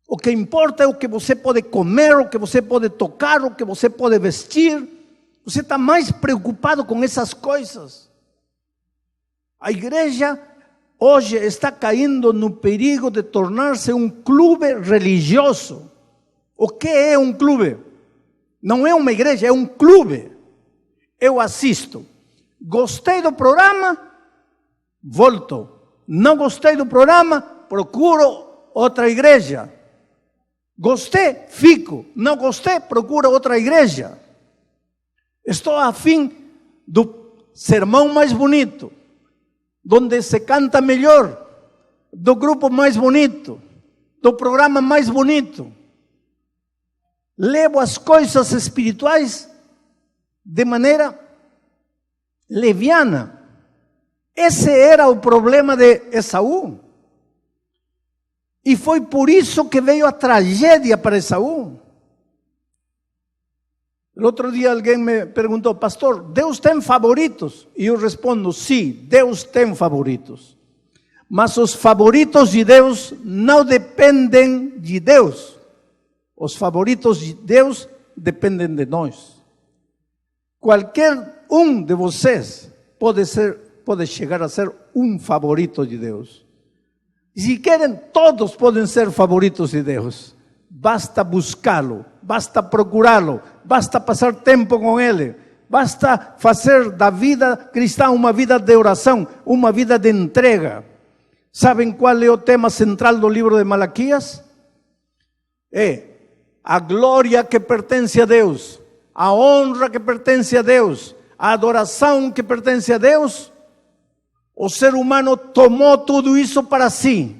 O que importa é o que você pode comer, o que você pode tocar, o que você pode vestir. Você está mais preocupado com essas coisas. A igreja hoje está caindo no perigo de tornar-se um clube religioso. O que é um clube? Não é uma igreja, é um clube. Eu assisto. Gostei do programa, volto. Não gostei do programa, procuro outra igreja. Gostei, fico. Não gostei, procuro outra igreja. Estou afim do sermão mais bonito, onde se canta melhor, do grupo mais bonito, do programa mais bonito. Levo as coisas espirituais de maneira leviana. Esse era o problema de Esaú. E foi por isso que veio a tragédia para Esaú. O outro dia alguém me perguntou: pastor, Deus tem favoritos? E eu respondo: sim, Deus tem favoritos. Mas os favoritos de Deus não dependem de Deus. Os favoritos de Deus dependem de nós. Qualquer um de vocês pode chegar a ser um favorito de Deus. E se querem, todos podem ser favoritos de Deus. Basta buscá-lo, basta procurá-lo, basta passar tempo com Ele, basta fazer da vida cristã uma vida de oração, uma vida de entrega. Sabem qual é o tema central do livro de Malaquias? É a glória que pertence a Deus, a honra que pertence a Deus, a adoração que pertence a Deus. O ser humano tomou tudo isso para si.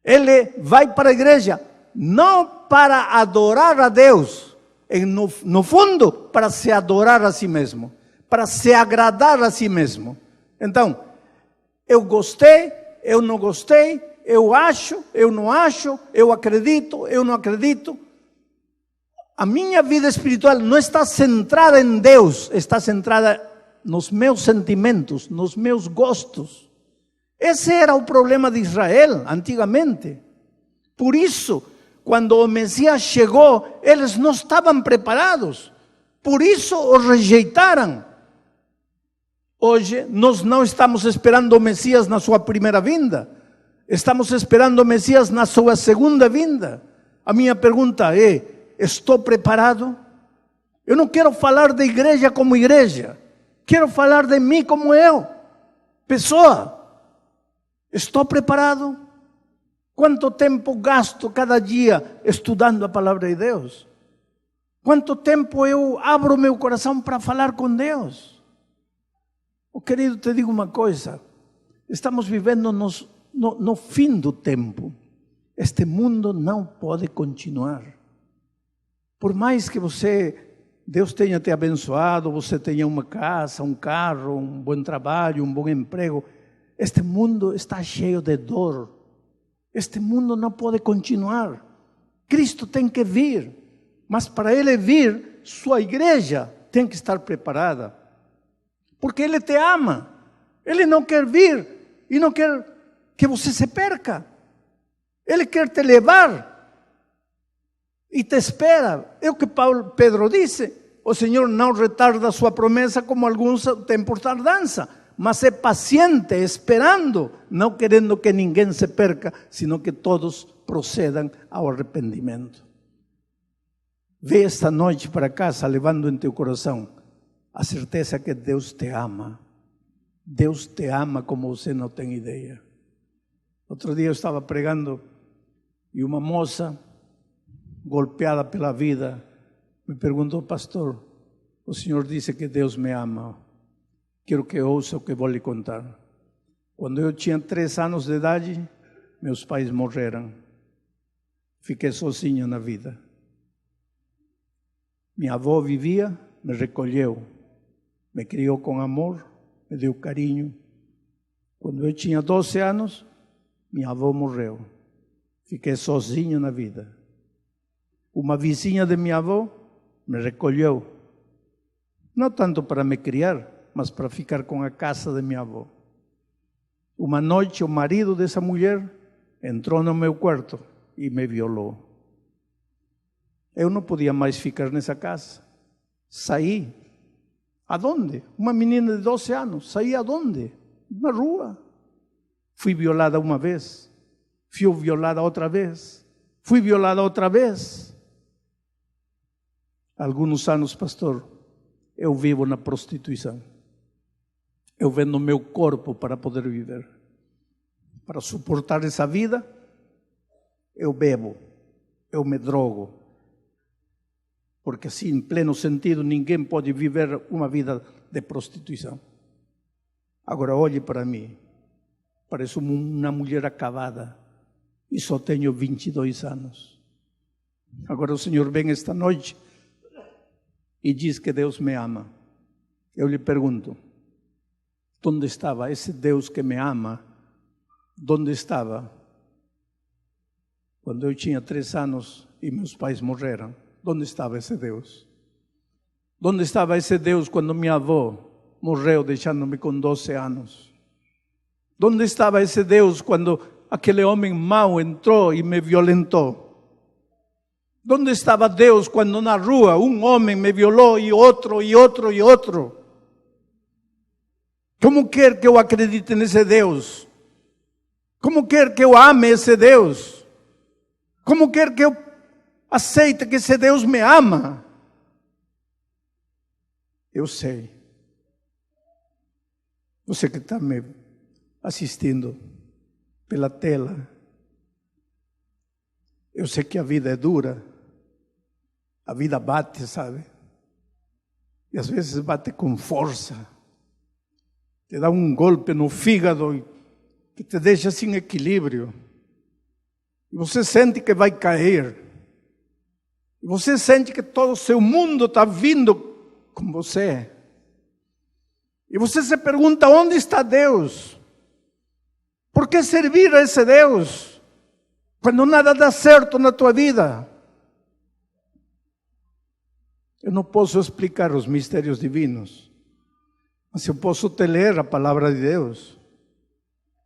Ele vai para a igreja não para adorar a Deus, no fundo, para se adorar a si mesmo, para se agradar a si mesmo. Então, eu gostei, eu não gostei, eu acho, eu não acho, eu acredito, eu não acredito. A minha vida espiritual não está centrada em Deus, está centrada nos meus sentimentos, nos meus gostos. Esse era o problema de Israel antigamente. Por isso, quando o Messias chegou, eles não estavam preparados. Por isso o rejeitaram. Hoje, nós não estamos esperando o Messias na sua primeira vinda. Estamos esperando o Messias na sua segunda vinda. A minha pergunta é: estou preparado? Eu não quero falar da igreja como igreja. Quero falar de mim como eu, pessoa. Estou preparado? Quanto tempo gasto cada dia estudando a palavra de Deus? Quanto tempo eu abro meu coração para falar com Deus? Oh, querido, te digo uma coisa. Estamos vivendo no fim do tempo. Este mundo não pode continuar. Por mais que Deus tenha te abençoado, você tenha uma casa, um carro, um bom trabalho, um bom emprego, este mundo está cheio de dor. Este mundo não pode continuar. Cristo tem que vir, mas para Ele vir, sua igreja tem que estar preparada. Porque Ele te ama. Ele não quer vir e não quer que você se perca. Ele quer te levar e te espera. É o que Pedro disse: o Senhor não retarda a sua promessa como alguns têm por tardança, mas é paciente, esperando, não querendo que ninguém se perca, sino que todos procedam ao arrependimento. Vê esta noite para casa, levando em teu coração a certeza que Deus te ama. Deus te ama como você não tem ideia. Outro dia eu estava pregando e uma moça, golpeada pela vida, me perguntou: pastor, o senhor disse que Deus me ama. Quero que ouça o que vou lhe contar. Quando eu tinha 3 anos de idade, meus pais morreram. Fiquei sozinho na vida. Minha avó vivia, me recolheu, me criou com amor, me deu carinho. Quando eu tinha 12 anos, minha avó morreu. Fiquei sozinho na vida. Uma vizinha de minha avó me recolheu, não tanto para me criar, mas para ficar com a casa de minha avó. Uma noite o marido dessa mulher entrou no meu quarto e me violou. Eu não podia mais ficar nessa casa. Saí. Aonde? Uma menina de 12 anos. Saí aonde? Na rua. Fui violada uma vez. Fui violada outra vez. Fui violada outra vez. Alguns anos, pastor, eu vivo na prostituição. Eu vendo meu corpo para poder viver. Para suportar essa vida, eu bebo, eu me drogo. porque assim, em pleno sentido, ninguém pode viver uma vida de prostituição. Agora olhe para mim, pareço uma mulher acabada e só tenho 22 anos. Agora o Senhor vem esta noite e diz que Deus me ama. Eu lhe pergunto, onde estava esse Deus que me ama? Onde estava quando eu tinha 3 anos e meus pais morreram? Onde estava esse Deus? Onde estava esse Deus quando minha avó morreu deixando-me com 12 anos? Onde estava esse Deus quando aquele homem mau entrou e me violentou? Onde estava Deus quando na rua um homem me violou e outro, e outro, e outro? Como quer que eu acredite nesse Deus? Como quer que eu ame esse Deus? Como quer que eu aceite que esse Deus me ama? Eu sei. Você que está me assistindo pela tela, eu sei que a vida é dura, a vida bate, sabe? E às vezes bate com força, te dá um golpe no fígado que te deixa sem equilíbrio. E você sente que vai cair. E você sente que todo o seu mundo está vindo com você. E você se pergunta, onde está Deus? Por que servir a esse Deus quando nada dá certo na tua vida? Eu não posso explicar os mistérios divinos, mas eu posso te ler a palavra de Deus.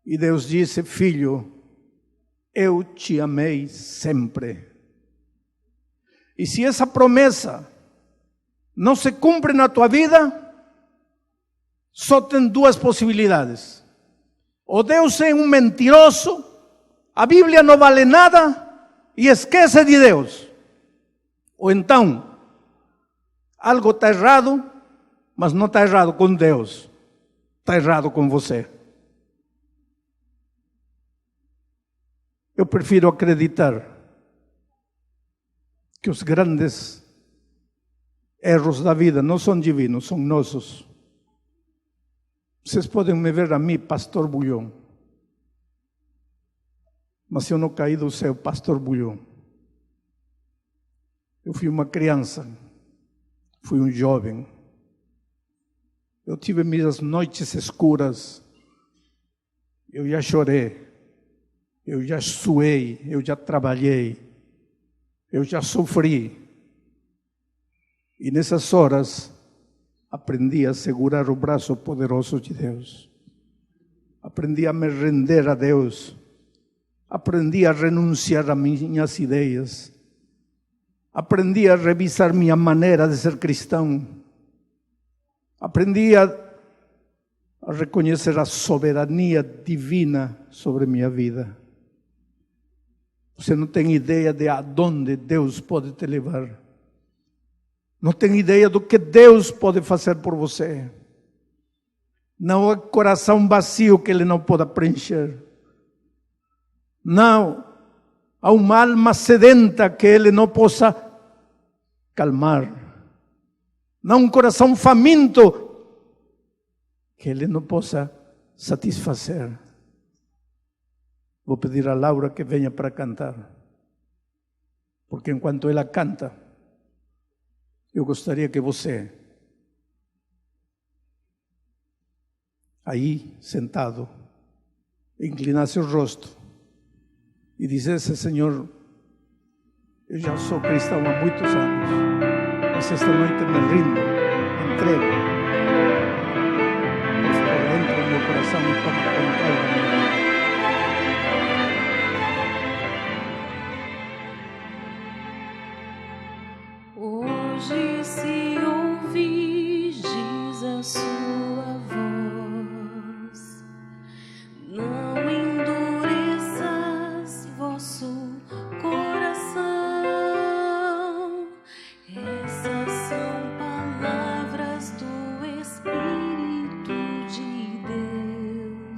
E Deus disse, filho, eu te amei sempre. E se essa promessa não se cumpre na tua vida, só tem 2 possibilidades. Ou Deus é um mentiroso, a Bíblia não vale nada e esquece de Deus. Ou então, algo está errado, mas não está errado com Deus, está errado com você. Eu prefiro acreditar que os grandes erros da vida não são divinos, são nossos. Vocês podem me ver a mim, pastor Bulhão, mas eu não caí do céu, pastor Bulhão. Eu fui uma criança, fui um jovem. Eu tive minhas noites escuras, eu já chorei, eu já suei, eu já trabalhei, eu já sofri. E nessas horas, aprendi a segurar o braço poderoso de Deus. Aprendi a me render a Deus. Aprendi a renunciar a minhas ideias. Aprendi a revisar minha maneira de ser cristão. Aprendi a reconhecer a soberania divina sobre minha vida. Você não tem ideia de aonde Deus pode te levar. Não tem ideia do que Deus pode fazer por você. Não há coração vazio que Ele não possa preencher. Não há uma alma sedenta que Ele não possa calmar. Não há um coração faminto que Ele não possa satisfazer. Vou pedir a Laura que venha para cantar. Porque enquanto ela canta, eu gostaria que você, aí sentado, inclinasse o rosto e dissesse, Senhor, eu já sou cristão há muitos anos, mas esta noite me rindo, me entrego. Por favor, entra no meu coração e toma controle da minha vida.
Hoje se ouvis a sua voz, não endureças vosso coração. Essas são palavras do Espírito de Deus.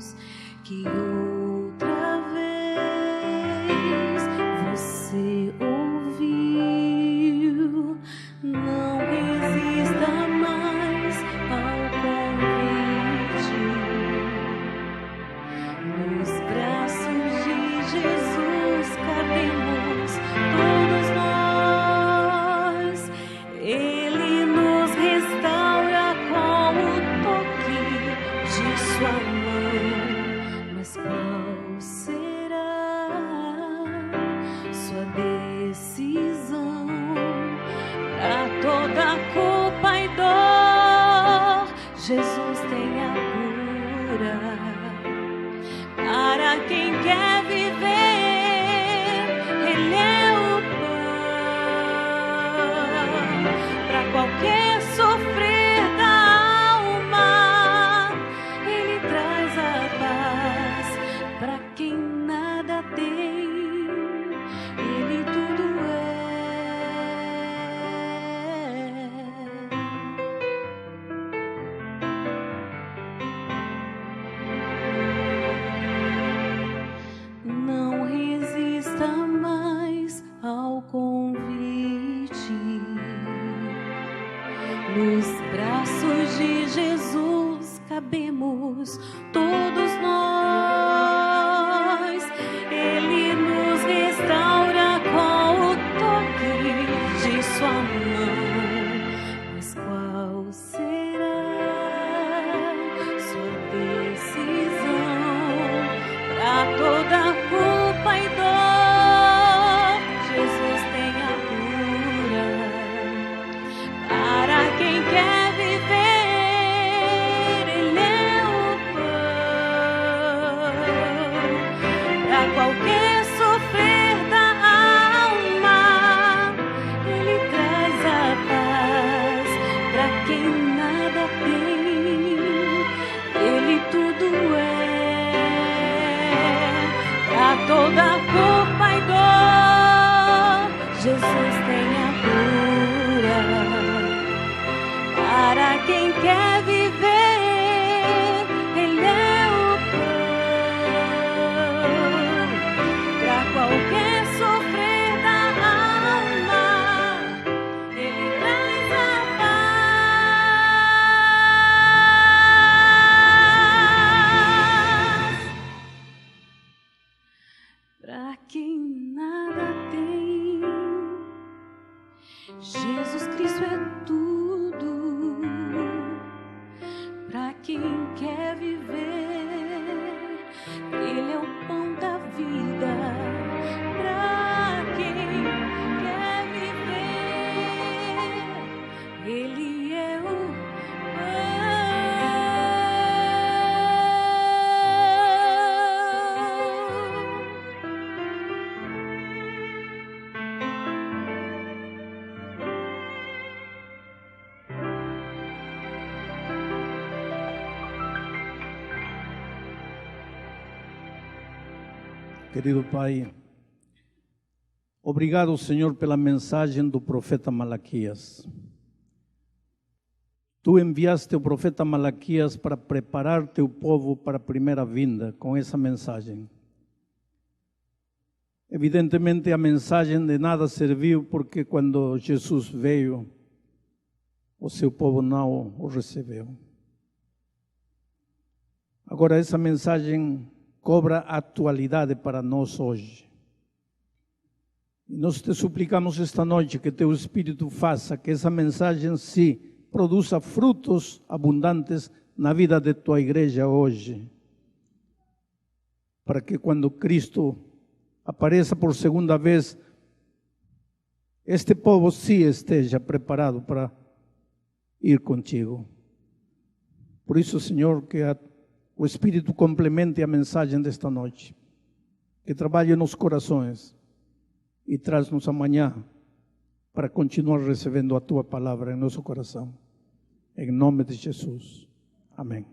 sabemos todos nós. Ele nos restaura com o toque de sua mão. Mas qual será sua decisão? Pra toda culpa e dor, Jesus tem a cura. Para quem quer viver, Ele é o pão. Pra qualquer sofrer da alma, Ele traz a paz. Pra quem nada tem, Ele tudo é. Pra toda culpa e dor, Jesus tem a cura. Para quem quer viver, Ele é o pão. Pra qualquer sofrer da alma, Ele traz a paz. Pra quem nada tem, Jesus Cristo é tudo. Pra quem quer viver, Ele é o pão da vida. Pra quem quer viver, Ele é o
Querido Pai, obrigado, Senhor, pela mensagem do profeta Malaquias. Tu enviaste o profeta Malaquias para preparar teu povo para a primeira vinda com essa mensagem. Evidentemente a mensagem de nada serviu porque quando Jesus veio, o seu povo não o recebeu. Agora essa mensagem cobra atualidade para nós hoje. E nós te suplicamos esta noite que teu Espírito faça que essa mensagem se produza frutos abundantes na vida de tua igreja hoje. Para que quando Cristo apareça por segunda vez, este povo sim esteja preparado para ir contigo. Por isso, Senhor, que o Espírito complemente a mensagem desta noite, que trabalhe nos corações e traz-nos amanhã para continuar recebendo a Tua palavra em nosso coração. Em nome de Jesus. Amém.